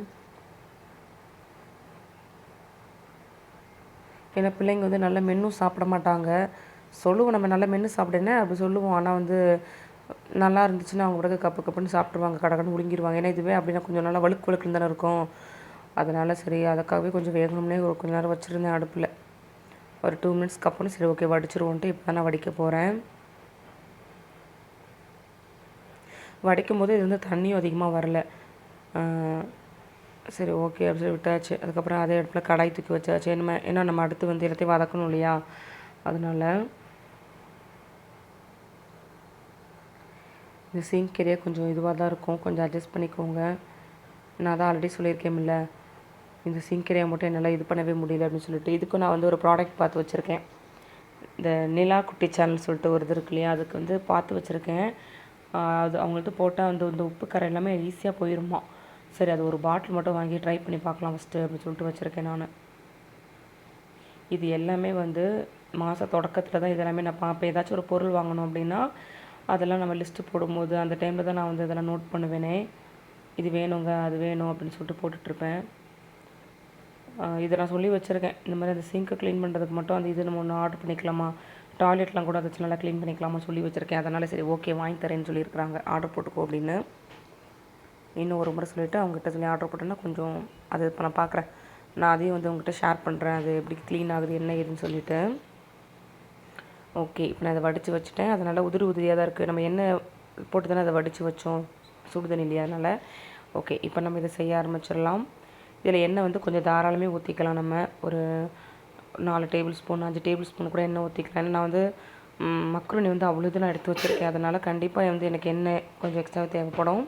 ஏன்னா பிள்ளைங்க வந்து நல்லா மென்னும் சாப்பிட மாட்டாங்க. சொல்லுவோம் நம்ம நல்லா மென்று சாப்பிடுன்னு அப்படி சொல்லுவோம். ஆனால் வந்து நல்லா இருந்துச்சுன்னா அவங்க பிறகு கப்பு கப்புன்னு சாப்பிட்ருவாங்க, கடகடன்னு முழுங்கிடுவாங்க. ஏன்னா இதுவே அப்படின்னா கொஞ்சம் நல்லா வழுக்கு வழுக்குன்னு தானே இருக்கும். அதனால் சரி அதுக்காகவே கொஞ்சம் வேகணும்னே ஒரு கொஞ்சம் நேரம் வச்சுருந்தேன் அடுப்பில். ஒரு 2 மினிட்ஸ்க்கு அப்புறம் சரி ஓகே வடிச்சிருவோன்ட்டு இப்போ தான் நான் வடிக்க போகிறேன். வடிக்கும் போது இது வந்து தண்ணியும் அதிகமாக வரல. சரி ஓகே அப்படி சொல்லி விட்டாச்சு. அதுக்கப்புறம் அதே இடத்துல கடாய் தூக்கி வச்சாச்சு. ஏன்னா நம்ம அடுத்து வந்து எல்லாத்தையும் வதக்கணும் இல்லையா, அதனால் இந்த சிங்க் ஏரியா கொஞ்சம் இதுவாக தான் இருக்கும், கொஞ்சம் அட்ஜஸ்ட் பண்ணிக்கோங்க. நான் தான் ஆல்ரெடி சொல்லியிருக்கேன்ல, இந்த சிங்க் ஏரியா மட்டும் என்னால் இது பண்ணவே முடியல அப்படின்னு சொல்லிட்டு. இதுக்கும் நான் வந்து ஒரு ப்ராடக்ட் பார்த்து வச்சுருக்கேன். இந்த நிலா குட்டி சேனல் சொல்லிட்டு ஒரு இது இருக்கு இல்லையா, அதுக்கு வந்து பார்த்து வச்சுருக்கேன். அது அவங்கள்ட்ட போட்டால் வந்து இந்த உப்பு கரை எல்லாமே ஈஸியாக போயிடுமா. சரி அது ஒரு பாட்டில் மட்டும் வாங்கி ட்ரை பண்ணி பார்க்கலாம் ஃபஸ்ட்டு அப்படின்னு சொல்லிட்டு வச்சுருக்கேன் நான். இது எல்லாமே வந்து மாத தொடக்கத்தில் தான் இதெல்லாமே நான் பார்ப்பேன். ஏதாச்சும் ஒரு பொருள் வாங்கணும் அப்படின்னா அதெல்லாம் நம்ம லிஸ்ட்டு போடும்போது அந்த டைமில் தான் நான் வந்து இதெல்லாம் நோட் பண்ணுவேனே. இது வேணுங்க அது வேணும் அப்படின்னு சொல்லிட்டு போட்டுட்ருப்பேன். இதை நான் சொல்லி வச்சுருக்கேன், இந்த மாதிரி அந்த சிங்க்கை க்ளீன் பண்ணுறதுக்கு மட்டும் அந்த இது நம்ம ஒன்று ஆர்டர் பண்ணிக்கலாமா, டாய்லெட்லாம் கூட அதை வச்சு நல்லா க்ளீன் பண்ணிக்கலாமா சொல்லி வச்சுருக்கேன். அதனால் சரி ஓகே வாங்கி தரேன்னு சொல்லியிருக்கிறாங்க, ஆர்டர் போட்டுக்கோ அப்படின்னு. இன்னும் ஒரு முறை சொல்லிவிட்டு அவங்ககிட்ட சொல்லி ஆர்டர் போட்டேன்னா கொஞ்சம் அது இப்போ நான் பார்க்குறேன். நான் அதையும் வந்து உங்கள்கிட்ட ஷேர் பண்ணுறேன், அது எப்படி க்ளீன் ஆகுது என்ன ஏதுன்னு சொல்லிவிட்டு. ஓகே இப்போ நான் அதை வடித்து வச்சுட்டேன். அது நல்லா உதிரியாக தான் இருக்குது. நம்ம எண்ணெய் போட்டு தானே அதை வடித்து வச்சோம், சுடு தண்ணி இல்லையா, அதனால் ஓகே இப்போ நம்ம இதை செய்ய ஆரம்பிச்சிடலாம். இதில் எண்ணெய் வந்து கொஞ்சம் தாராளமே ஊற்றிக்கலாம். நம்ம ஒரு 4 டேபிள் ஸ்பூன் 5 டேபிள் ஸ்பூன் கூட எண்ணெய் ஊற்றிக்கலாம். ஏன்னா நான் வந்து மக்ருனி வந்து அவ்வளோ இதெல்லாம் எடுத்து வச்சுருக்கேன். அதனால் கண்டிப்பாக வந்து எனக்கு எண்ணெய் கொஞ்சம் எக்ஸ்ட்ரா தேவைப்படும்.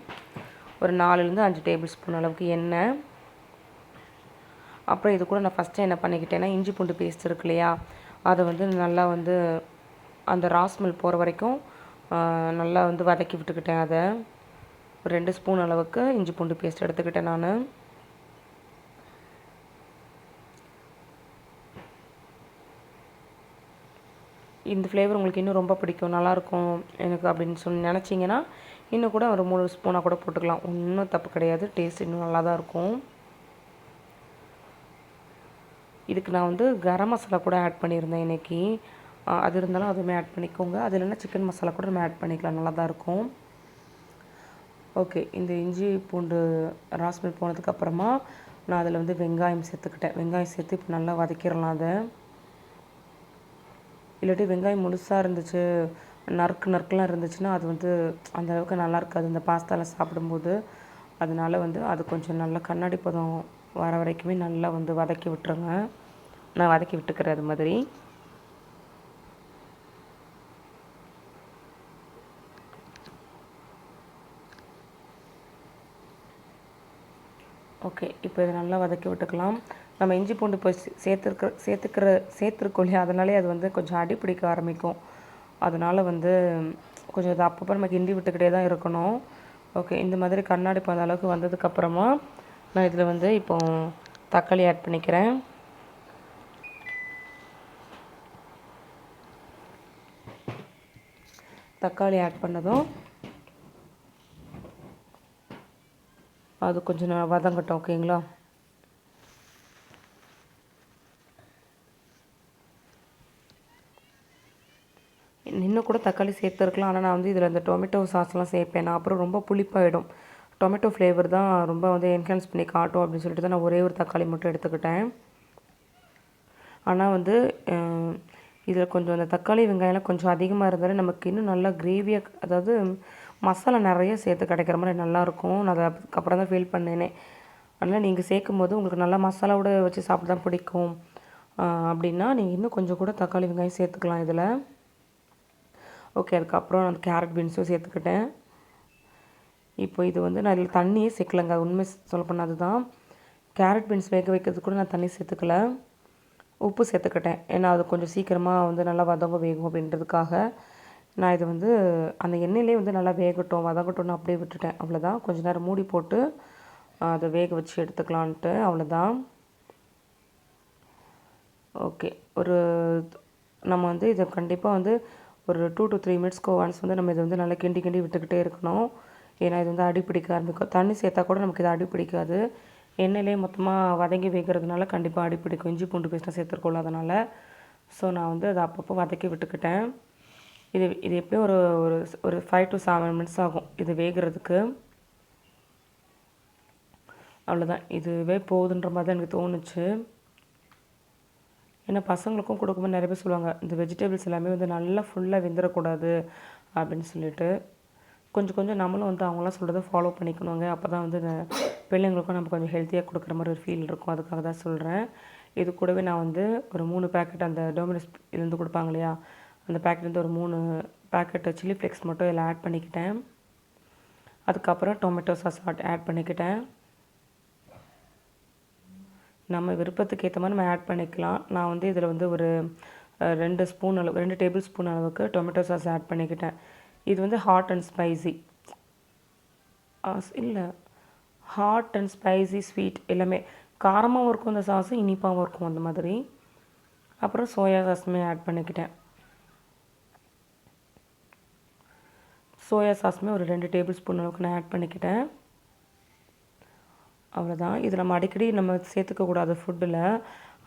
ஒரு 4லேருந்து 5 டேபிள் ஸ்பூன் அளவுக்கு எண்ணெய். அப்புறம் இது கூட நான் ஃபஸ்ட்டு என்ன பண்ணிக்கிட்டேன்னா இஞ்சி பூண்டு பேஸ்ட் இருக்கு இல்லையா, அதை வந்து நல்லா வந்து அந்த ராஸ்மெல் போகிற வரைக்கும் நல்லா வந்து வதக்கி விட்டுக்கிட்டேன். அதை ஒரு 2 ஸ்பூன் அளவுக்கு இஞ்சி பூண்டு பேஸ்ட் எடுத்துக்கிட்டேன் நான். இந்த ஃப்ளேவர் உங்களுக்கு இன்னும் ரொம்ப பிடிக்கும், நல்லாயிருக்கும் எனக்கு அப்படின்னு சொல்லி நினச்சிங்கன்னா இன்னும் கூட ஒரு 3 ஸ்பூனாக கூட போட்டுக்கலாம், ஒன்றும் தப்பு கிடையாது. டேஸ்ட் இன்னும் நல்லா தான் இருக்கும். இதுக்கு நான் வந்து கரம் மசாலா கூட ஆட் பண்ணியிருந்தேன் இன்றைக்கி. அது இருந்தாலும் அதுவுமே ஆட் பண்ணிக்கோங்க. அது இல்லைன்னா சிக்கன் மசாலா கூட நம்ம ஆட் பண்ணிக்கலாம், நல்லா தான் இருக்கும். ஓகே இந்த இஞ்சி பூண்டு ராஸ்மெல் போனதுக்கப்புறமா நான் அதில் வந்து வெங்காயம் சேர்த்துக்கிட்டேன். வெங்காயம் சேர்த்து இப்போ நல்லா வதக்கிடலாம் அதை. இல்லாட்டி வெங்காயம் முழுசாக இருந்துச்சு, நறுக்குலாம் இருந்துச்சுன்னா அது வந்து அந்த அளவுக்கு நல்லா இருக்காது இந்த பாஸ்தாவில் சாப்பிடும்போது. அதனால் வந்து அது கொஞ்சம் நல்லா கண்ணாடி பதம் வர வரைக்குமே நல்லா வந்து வதக்கி விட்டுருங்க. நான் வதக்கி விட்டுக்கிறேன் அது மாதிரி. ஓகே, இப்போ இதை நல்லா வதக்கி விட்டுக்கலாம். நம்ம இஞ்சி பூண்டு இப்போ சேர்த்துருக்கோம் இல்லையா, அதனாலே அது வந்து கொஞ்சம் அடி பிடிக்க ஆரம்பிக்கும். அதனால் வந்து கொஞ்சம் இது அப்பப்போ நம்ம கிண்டி விட்டுக்கிட்டே தான் இருக்கணும். ஓகே, இந்த மாதிரி கண்ணாடி பத அளவுக்கு வந்ததுக்கப்புறமா நான் இதில் வந்து இப்போ தக்காளி ஆட் பண்ணிக்கிறேன். தக்காளி ஆட் பண்ணதும் அது கொஞ்சம் வதங்கட்டும். ஓகேங்களா? இன்னும் கூட தக்காளி சேர்த்துருக்கலாம். ஆனால் நான் வந்து இதில் இந்த டொமேட்டோ சாஸ்லாம் சேர்ப்பேன். நான் அப்புறம் ரொம்ப புளிப்பாகிடும். டொமேட்டோ ஃப்ளேவர் தான் ரொம்ப வந்து என்ஹான்ஸ் பண்ணி காட்டும் அப்படின்னு சொல்லிட்டு தான் நான் ஒரே ஒரு தக்காளி மட்டும் எடுத்துக்கிட்டேன். ஆனால் வந்து இதில் கொஞ்சம் அந்த தக்காளி வெங்காயம்லாம் கொஞ்சம் அதிகமாக இருந்தாலும் நமக்கு இன்னும் நல்லா கிரேவியாக, அதாவது மசாலா நிறைய சேர்த்து கிடைக்கிற மாதிரி நல்லாயிருக்கும். நான் அதை அதுக்கப்புறம் தான் ஃபீல் பண்ணேனே. அதனால் நீங்கள் சேர்க்கும் போது உங்களுக்கு நல்லா மசாலாவோட வச்சு சாப்பிட தான் பிடிக்கும் அப்படின்னா நீங்கள் இன்னும் கொஞ்சம் கூட தக்காளி வெங்காயம் சேர்த்துக்கலாம் இதில். ஓகே, அதுக்கப்புறம் நான் கேரட் பீன்ஸும் சேர்த்துக்கிட்டேன். இப்போ இது வந்து நான் இதில் தண்ணியே சேர்க்கலைங்க. உண்மை சொல்லப்போனால் அதுதான். கேரட் பீன்ஸ் வேக வைக்கிறதுக்கு கூட நான் தண்ணி சேர்த்துக்கல. உப்பு சேர்த்துக்கிட்டேன். ஏன்னா அது கொஞ்சம் சீக்கிரமாக வந்து நல்லா வேகும் அப்படின்றதுக்காக நான் இது வந்து அந்த எண்ணெயிலே வந்து நல்லா வதங்கட்டும்னு அப்படியே விட்டுட்டேன். அவ்வளோதான். கொஞ்சம் நேரம் மூடி போட்டு அதை வேக வச்சு எடுத்துக்கலான்ட்டு, அவ்வளோதான். ஓகே, நம்ம வந்து இதை கண்டிப்பாக வந்து ஒரு 2 to 3 மினிட்ஸ்க்கு ஒன்ஸ் வந்து நம்ம இதை வந்து நல்லா கிண்டி விட்டுக்கிட்டே இருக்கணும். ஏன்னா இது வந்து அடி பிடிக்க ஆரம்பிக்கும். தண்ணி சேர்த்தா கூட நமக்கு இது அடி பிடிக்காது. எண்ணெயிலே மொத்தமாக வதங்கி வைக்கிறதுனால கண்டிப்பாக அடி பிடிக்கும். இஞ்சி பூண்டு பேஸ்ட்டாக சேர்த்துருக்கோம் அதனால். ஸோ நான் வந்து அதை அப்பப்போ வதக்கி விட்டுக்கிட்டேன். இது எப்படியும் ஒரு ஒரு 5 to 7 மினிட்ஸ் ஆகும் இது வேகிறதுக்கு. அவ்வளோதான். இதுவே போகுதுன்ற மாதிரி தான் எனக்கு தோணுச்சு. ஏன்னா பசங்களுக்கும் கொடுக்கும்போது நிறைய பேர் சொல்லுவாங்க, இந்த வெஜிடபிள்ஸ் எல்லாமே வந்து நல்லா ஃபுல்லாக வெந்துடக்கூடாது அப்படின்னு சொல்லிட்டு. கொஞ்சம் நம்மளும் வந்து அவங்களாம் சொல்கிறத ஃபாலோ பண்ணிக்கணுங்க. அப்போ தான் வந்து பிள்ளைங்களுக்கும் நம்ம கொஞ்சம் ஹெல்த்தியாக கொடுக்குற மாதிரி ஒரு ஃபீல் இருக்கும். அதுக்காக தான் சொல்கிறேன். இது கூடவே நான் வந்து ஒரு 3 பேக்கெட் அந்த டோமினோஸ் இதுலேருந்து கொடுப்பாங்க இல்லையா, அந்த பேக்கெட்லேருந்து ஒரு 3 பேக்கெட்டு சில்லி ஃப்ளேக்ஸ் மட்டும் இதில் ஆட் பண்ணிக்கிட்டேன். அதுக்கப்புறம் டொமேட்டோ சாஸ் ஆட் பண்ணிக்கிட்டேன். நம்ம விருப்பத்துக்கு ஏற்ற மாதிரி நம்ம ஆட் பண்ணிக்கலாம். நான் வந்து இதில் வந்து ஒரு 2 டேபிள் ஸ்பூன் அளவுக்கு டொமேட்டோ சாஸ் ஆட் பண்ணிக்கிட்டேன். இது வந்து hot and spicy hot and spicy sweet எல்லாமே காரமாகவும் இருக்கும் அந்த சாஸு, இனிப்பாகவும் இருக்கும் அந்த மாதிரி. அப்புறம் சோயா சாஸுமே ஆட் பண்ணிக்கிட்டேன். சோயா சாஸுமே ஒரு 2 டேபிள் ஸ்பூன் அளவுக்கு நான் ஆட் பண்ணிக்கிட்டேன். அவ்வளோதான். இது நம்ம அடிக்கடி நம்ம சேர்த்துக்கக்கூடாது ஃபுட்டில்.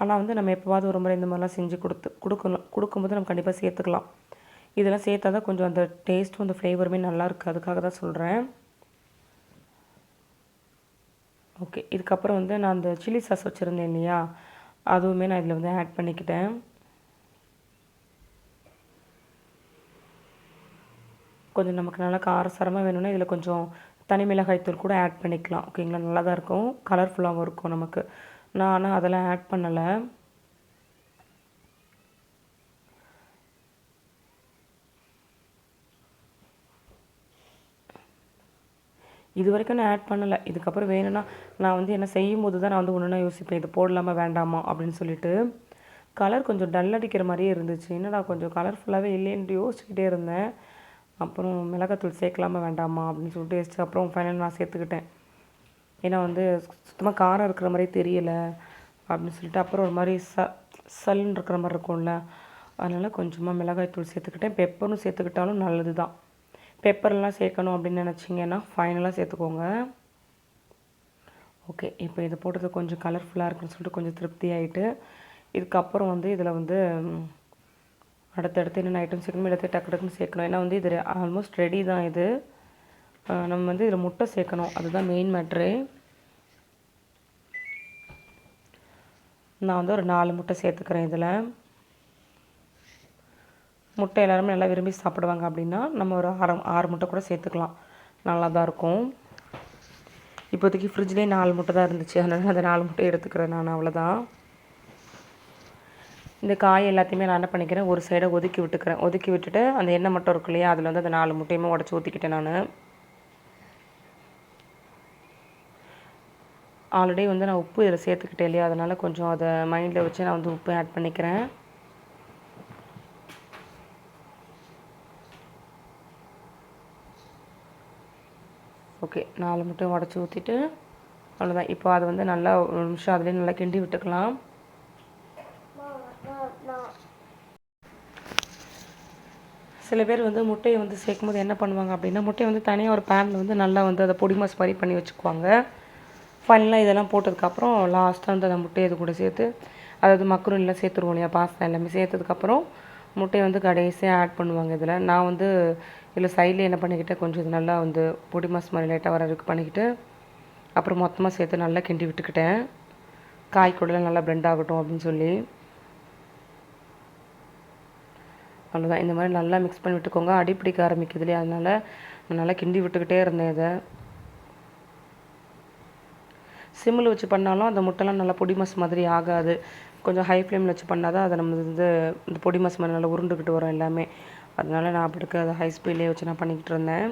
ஆனால் வந்து நம்ம எப்போவாவது ஒரு முறை இந்த மாதிரிலாம் செஞ்சு கொடுக்கும்போது நம்ம கண்டிப்பாக சேர்த்துக்கலாம். இதெல்லாம் சேர்த்தா தான் கொஞ்சம் அந்த டேஸ்ட்டும் அந்த ஃப்ளேவருமே நல்லாயிருக்கு. அதுக்காக தான் சொல்கிறேன். ஓகே, இதுக்கப்புறம் வந்து நான் அந்த சில்லி சாஸ் வச்சுருந்தேன் இல்லையா, அதுவுமே நான் இதில் வந்து ஆட் பண்ணிக்கிட்டேன். கொஞ்சம் நமக்கு நல்லா காரசாரமாக வேணும்னா இதில் கொஞ்சம் தனி மிளகாய்த்தூள் கூட ஆட் பண்ணிக்கலாம். ஓகேங்களா? நல்லா தான் இருக்கும், கலர்ஃபுல்லாகவும் இருக்கும் நமக்கு. நான் ஆனால் அதெல்லாம் ஆட் பண்ணலை. இது வரைக்கும் நான் ஆட் பண்ணலை. இதுக்கப்புறம் வேணும்னா நான் வந்து என்ன செய்யும்போது தான் நான் வந்து ஒன்றுனா யோசிப்பேன், இது போடலாமா வேண்டாமா அப்படின்னு சொல்லிட்டு. கலர் கொஞ்சம் டல் அடிக்கிற மாதிரியே இருந்துச்சு. என்னடா கொஞ்சம் கலர்ஃபுல்லாகவே இல்லைன்னு யோசிச்சுக்கிட்டே இருந்தேன். அப்புறம் மிளகாத்தூள் சேர்க்கலாமா வேண்டாமா அப்படின்னு சொல்லிட்டு யோசிச்சு அப்புறம் ஃபைனல் நான் சேர்த்துக்கிட்டேன். ஏன்னா வந்து சுத்தமாக காரம் இருக்கிற மாதிரி தெரியலை அப்படின்னு சொல்லிட்டு. அப்புறம் ஒரு மாதிரி சல்லுன்னு இருக்கிற மாதிரி இருக்கும்ல, அதனால் கொஞ்சமாக மிளகாய்த்தூள் சேர்த்துக்கிட்டேன். பெப்பரும் சேர்த்துக்கிட்டாலும் நல்லது தான். பெப்பர்லாம் சேர்க்கணும் அப்படின்னு நினச்சிங்கன்னா ஃபைனலாக சேர்த்துக்கோங்க. ஓகே, இப்போ இதை போட்டது கொஞ்சம் கலர்ஃபுல்லாக இருக்குன்னு சொல்லிட்டு கொஞ்சம் திருப்தி ஆகிட்டு, இதுக்கப்புறம் வந்து இதில் வந்து அடுத்தடுத்து என்னென்ன ஐட்டம் சேர்க்கணும் எல்லாத்தையும் டக்குன்னு சேர்க்கணும். ஏன்னா வந்து இது ஆல்மோஸ்ட் ரெடி தான். இது நம்ம வந்து இதில் முட்டை சேர்க்கணும், அதுதான் மெயின் மேட்ரு. நான் வந்து ஒரு 4 முட்டை சேர்த்துக்கிறேன். இதில் முட்டை எல்லாருமே நல்லா விரும்பி சாப்பிடுவாங்க அப்படின்னா நம்ம ஒரு 6 முட்டை கூட சேர்த்துக்கலாம், நல்லா தான் இருக்கும். இப்போதைக்கு ஃப்ரிட்ஜ்லேயே 4 முட்டை தான் இருந்துச்சு, அதனால் அந்த 4 முட்டையை எடுத்துக்கிறேன் நான், அவ்வளோதான். இந்த காய் எல்லாத்தையுமே நான் என்ன பண்ணிக்கிறேன், ஒரு சைடை ஒதுக்கி விட்டுக்கிறேன். ஒதுக்கி விட்டுட்டு அந்த எண்ணெய் மட்டும் இருக்கு இல்லையா, அதில் வந்து அந்த 4 முட்டையுமே உடச்சி ஊற்றிக்கிட்டேன் நான். ஆல்ரெடி வந்து நான் உப்பு இதில் சேர்த்துக்கிட்டேன் இல்லையா, அதனால் கொஞ்சம் அதை மைண்டில் வச்சு நான் வந்து உப்பு ஆட் பண்ணிக்கிறேன். ஓகே, 4 முட்டையும் உடச்சி ஊற்றிட்டு அவ்வளோதான். இப்போ அதை வந்து நல்லா ஒரு நிமிஷம் அதுலேயே நல்லா கிண்டி விட்டுக்கலாம். சில பேர் வந்து முட்டையை வந்து சேர்க்கும் போது என்ன பண்ணுவாங்க அப்படின்னா, முட்டையை வந்து தனியாக ஒரு பேனில் வந்து நல்லா வந்து அதை பொடி மாஸ் மாதிரி பண்ணி வச்சுக்குவாங்க. ஃபைனலாக இதெல்லாம் போட்டதுக்கப்புறம் லாஸ்ட்டாக வந்து அந்த முட்டையை இது கூட சேர்த்து, அதாவது மக்ரூனிலாம் சேர்த்துருவோம் இல்லையா, பாஸ்தா எல்லாமே சேர்த்ததுக்கப்புறம் முட்டையை வந்து கடைசியாக ஆட் பண்ணுவாங்க இதில். நான் வந்து இதில் சைடில் என்ன பண்ணிக்கிட்டேன், கொஞ்சம் இது நல்லா வந்து பொடி மாஸ் மாதிரி லைட்டாக வரதுக்கு பண்ணிக்கிட்டு அப்புறம் மொத்தமாக சேர்த்து நல்லா கிண்டி விட்டுக்கிட்டேன், காய் கூடலாம் நல்லா பிளெண்ட் ஆகட்டும் அப்படின்னு சொல்லி. அவ்வளோதான். இந்த மாதிரி நல்லா மிக்ஸ் பண்ணி விட்டுக்கோங்க. அடி பிடிக்க ஆரம்பிக்குது இல்லையா, அதனால் நான் நல்லா கிண்டி விட்டுக்கிட்டே இருந்தேன். இதை சிம்மில் வச்சு பண்ணாலும் அந்த முட்டைலாம் நல்லா பொடி மாஸ் மாதிரி ஆகாது. கொஞ்சம் ஹை ஃப்ளேமில் வச்சு பண்ணால் தான் அதை நம்ம வந்து இந்த பொடி மாஸ் மாதிரி நல்லா உருண்டுக்கிட்டு வரும் எல்லாமே. அதனால் நான் அப்படி இருக்க அதை ஹை ஸ்பீட்லேயே வச்சு நான் பண்ணிக்கிட்டு இருந்தேன்.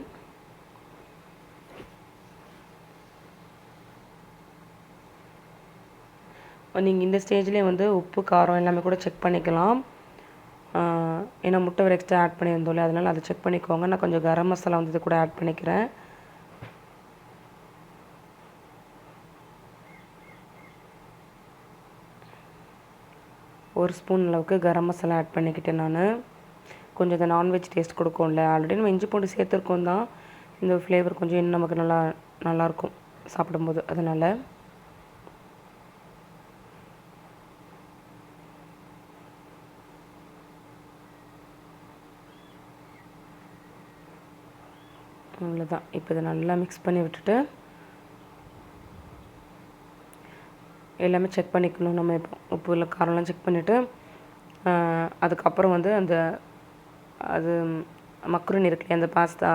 நீங்கள் இந்த ஸ்டேஜ்லேயே வந்து உப்பு காரம் எல்லாமே கூட செக் பண்ணிக்கலாம். ஏன்னா முட்டை ஒரு எக்ஸ்ட்ரா ஆட் பண்ணியிருந்தோம்ல, அதனால் அதை செக் பண்ணிக்கோங்க. நான் கொஞ்சம் கரம் மசாலா வந்து இது கூட ஆட் பண்ணிக்கிறேன். ஒரு ஸ்பூன் அளவுக்கு கரம் மசாலா ஆட் பண்ணிக்கிட்டேன் நான். கொஞ்சம் இந்த நான்வெஜ் டேஸ்ட் கொடுக்கும்ல, ஆல்ரெடி நம்ம இஞ்சி பூண்டு சேர்த்துருக்கோம் தான், இந்த ஃப்ளேவர் கொஞ்சம் இன்னும் நமக்கு நல்லாயிருக்கும் சாப்பிடும்போது, அதனால். அவ்வளோதான். இப்போ இதை நல்லா மிக்ஸ் பண்ணி விட்டுட்டு எல்லாமே செக் பண்ணிக்கணும் நம்ம. இப்போ உப்பு இல்லை காரம்லாம் செக் பண்ணிவிட்டு அதுக்கப்புறம் வந்து அது மக்ரூனி இருக்குல்லையா, அந்த பாஸ்தா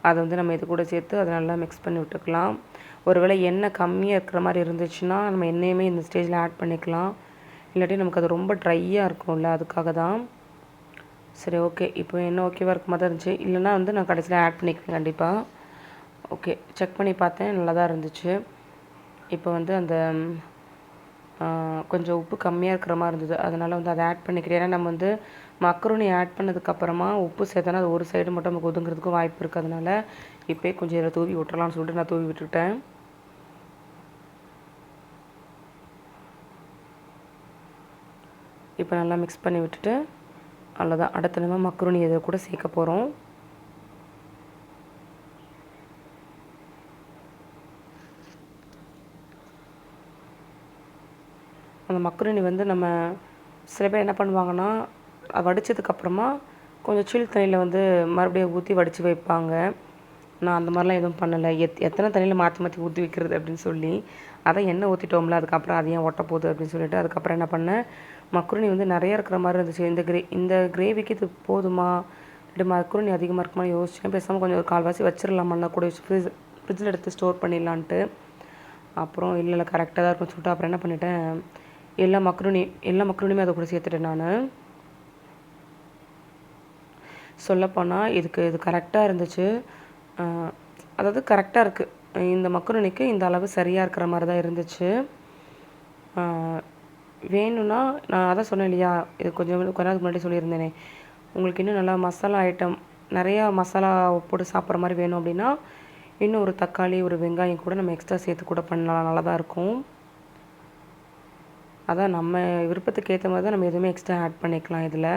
அதை வந்து நம்ம இது கூட சேர்த்து அதை நல்லா மிக்ஸ் பண்ணி விட்டுக்கலாம். ஒருவேளை எண்ணெய் கம்மியாக இருக்கிற மாதிரி இருந்துச்சுன்னா நம்ம எண்ணெயுமே இந்த ஸ்டேஜில் ஆட் பண்ணிக்கலாம். இல்லாட்டி நமக்கு அது ரொம்ப ட்ரையாக இருக்கும்ல, அதுக்காக தான். சரி, ஓகே. இப்போ என்ன ஓகேவாக இருக்க மாதிரி தான் இருந்துச்சு. இல்லைனா வந்து நான் கடைசியில் ஆட் பண்ணிக்குவேன் கண்டிப்பாக. ஓகே, செக் பண்ணி பார்த்தேன், நல்லா தான் இருந்துச்சு. இப்போ வந்து அந்த கொஞ்சம் உப்பு கம்மியாக இருக்கிற மாதிரி இருந்தது, அதனால் வந்து அதை ஆட் பண்ணிக்கிறேன். ஏன்னா நம்ம வந்து மக்ரூனி ஆட் பண்ணதுக்கப்புறமா உப்பு சேர்த்தோன்னா அது ஒரு சைடு மட்டும் நமக்கு ஒதுங்கிறதுக்கும் வாய்ப்பு இருக்குது. அதனால் இப்போயே கொஞ்சம் இதில் தூவி விட்டுறலாம்னு சொல்லிட்டு நான் தூவி விட்டுட்டேன். இப்போ நல்லா மிக்ஸ் பண்ணி விட்டுட்டு அவ்வளோதான். அடுத்த நம்ம மக்ரூனி இதை கூட சேர்க்க போகிறோம். அந்த மக்ரூனி வந்து நம்ம சில பேர் என்ன பண்ணுவாங்கன்னா, வடித்ததுக்கப்புறமா கொஞ்சம் சில் தண்ணியில் வந்து மறுபடியும் ஊற்றி வடித்து வைப்பாங்க. நான் அந்த மாதிரிலாம் எதுவும் பண்ணலை. எத்தனை தண்ணியில் மாற்றி மாற்றி ஊற்றி வைக்கிறது அப்படின்னு சொல்லி, அதான் எண்ணெய் ஊற்றிட்டோம்ல, அதுக்கப்புறம் அது ஏன் ஒட்ட போகுது அப்படின்னு சொல்லிட்டு அதுக்கப்புறம் என்ன பண்ணேன், மக்ரூனி வந்து நிறைய இருக்கிற மாதிரி இருந்துச்சு. இந்த கிரேவிக்கு இது போதுமா, இல்லை மக்ரூனி அதிகமாக இருக்குமா யோசிச்சேன். பேசாமல் கொஞ்சம் ஒரு கால்வாசி வச்சிடலாமான்னா கூட ஃப்ரிட்ஜில் எடுத்து ஸ்டோர் பண்ணிடலான்ட்டு. அப்புறம் இல்லை கரெக்டாக தான் இருக்குன்னு சொல்லிட்டு அப்புறம் என்ன பண்ணிட்டேன், எல்லா மக்ரூனியுமே அதை கூட சேர்த்துட்டேன் நான். சொல்லப்போனால் இது கரெக்டாக இருந்துச்சு. அதாவது கரெக்டாக இருக்குது. இந்த மக்ரூனிக்கு இந்த அளவு சரியாக இருக்கிற மாதிரி தான் இருந்துச்சு. வேணும்னா நான் அதான் சொன்னேன் இல்லையா, இது கொஞ்ச நேரத்துக்கு முன்னாடி சொல்லியிருந்தேனே, உங்களுக்கு இன்னும் நல்லா மசாலா ஐட்டம் நிறையா மசாலா போட்டு சாப்பிட்ற மாதிரி வேணும் அப்படின்னா இன்னும் ஒரு தக்காளி ஒரு வெங்காயம் கூட நம்ம எக்ஸ்ட்ரா சேர்த்து கூட பண்ணலாம், நல்லா தான் இருக்கும். அதான் நம்ம விருப்பத்துக்கு ஏற்ற மாதிரி தான் நம்ம எதுவுமே எக்ஸ்ட்ரா ஆட் பண்ணிக்கலாம் இதில்.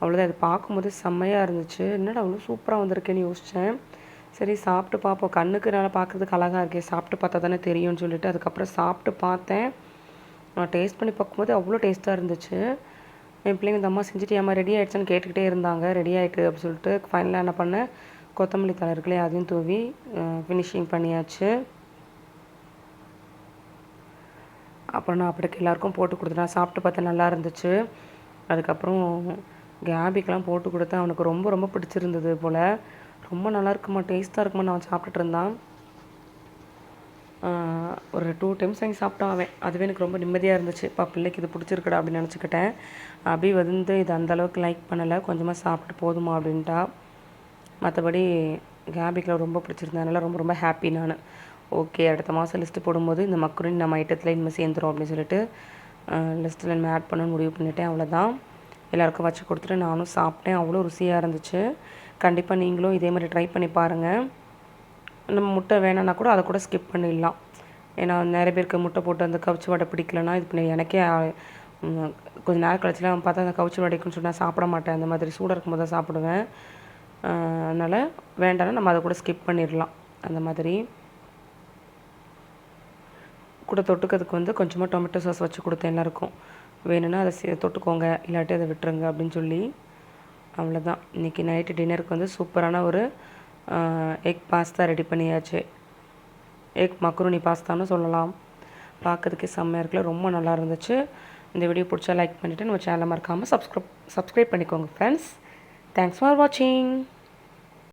அவ்வளோதான். இது பார்க்கும்போது செம்மையாக இருந்துச்சு. என்னடா அவ்வளோ சூப்பராக வந்திருக்கேன்னு யோசித்தேன். சரி சாப்பிட்டு பார்ப்போம், கண்ணுக்கு நல்லா பார்க்குறதுக்கு அழகாக இருக்கே, சாப்பிட்டு பார்த்தா தானே தெரியும்னு சொல்லிட்டு அதுக்கப்புறம் சாப்பிட்டு பார்த்தேன். நான் டேஸ்ட் பண்ணி பார்க்கும்போது அவ்வளோ டேஸ்ட்டாக இருந்துச்சு. என் பிள்ளைங்க இந்த அம்மா செஞ்சுட்டு ரெடி ஆகிடுச்சான்னு கேட்டுக்கிட்டே இருந்தாங்க. ரெடி ஆகிட்டு அப்படின்னு சொல்லிட்டு ஃபைனலாக என்ன பண்ணேன், கொத்தமல்லி தழை இருக்குல்லையே அதையும் தூவி ஃபினிஷிங் பண்ணியாச்சு. அப்புறம் நான் அப்படிக்கு எல்லாேருக்கும் போட்டு கொடுத்துட்டேன். சாப்பிட்டு பார்த்தேன், நல்லா இருந்துச்சு. அதுக்கப்புறம் கேபிக்கெலாம் போட்டு கொடுத்தேன். அவனுக்கு ரொம்ப ரொம்ப பிடிச்சிருந்தது போல். ரொம்ப நல்லா இருக்குமா, டேஸ்ட்டாக இருக்குமா, நான் சாப்பிட்டுட்டு இருந்தான். ஒரு 2 டைம்ஸ் வாங்கி சாப்பிட்டான் அவன். அதுவே எனக்கு ரொம்ப நிம்மதியாக இருந்துச்சு. பிள்ளைக்கு இது பிடிச்சிருக்குடா அப்படின்னு நினச்சிக்கிட்டேன். அபி வந்து இது அந்தளவுக்கு லைக் பண்ணலை, கொஞ்சமாக சாப்பிட்டு போதுமா அப்படின்ட்டா. மற்றபடி கேபிக்கு ரொம்ப பிடிச்சிருந்ததுனால ரொம்ப ரொம்ப ஹாப்பி நான். ஓகே, அடுத்த மாதம் லிஸ்ட்டு போடும்போது இந்த மக்ருனி நம்ம ஐட்டத்தில் இனிமேல் சேர்ந்துரும் அப்படின்னு சொல்லிட்டு லிஸ்ட்டில் இனிமேல் ஆட் பண்ணணும்னு முடிவு பண்ணிட்டேன். அவ்வளோதான். எல்லாேருக்கும் வச்சு கொடுத்துட்டு நானும் சாப்பிட்டேன். அவ்வளோ ருசியாக இருந்துச்சு. கண்டிப்பாக நீங்களும் இதே மாதிரி ட்ரை பண்ணி பாருங்கள். நம்ம முட்டை வேணும்னா கூட அதை கூட ஸ்கிப் பண்ணிடலாம். ஏன்னா நிறைய பேருக்கு முட்டை போட்டு அந்த கவுச்சி வடை பிடிக்கலன்னா இது பண்ணி எனக்கே கொஞ்சம் நேரம் கழிச்சுலாம் பார்த்தா அந்த கவுச்சி வடைக்குன்னு சொல்லி நான் சாப்பிட மாட்டேன். அந்த மாதிரி சூடாக இருக்கும்போது தான் சாப்பிடுவேன். அதனால் வேண்டாம்னா நம்ம அதை கூட ஸ்கிப் பண்ணிடலாம். அந்த மாதிரி கூட தொட்டுக்கிறதுக்கு வந்து கொஞ்சமாக டொமேட்டோ சாஸ் வச்சு கொடுத்தேன் எல்லாேருக்கும். வேணும்னா அதை தொட்டுக்கோங்க, இல்லாட்டி அதை விட்டுருங்க அப்படின்னு சொல்லி. அவ்வளோதான். இன்றைக்கி நைட்டு டின்னருக்கு வந்து சூப்பரான ஒரு எக் பாஸ்தா ரெடி பண்ணியாச்சு. எக் மக்ருனி பாஸ்தான்னு சொல்லலாம். பார்க்கறதுக்கே செம்மையாக இருக்குல்ல, ரொம்ப நல்லா இருந்துச்சு. இந்த வீடியோ பிடிச்சா லைக் பண்ணிவிட்டு நம்ம சேனலை மறக்காமல் சப்ஸ்கிரைப் பண்ணிக்கோங்க ஃப்ரெண்ட்ஸ். தேங்க்ஸ் ஃபார் வாட்சிங்.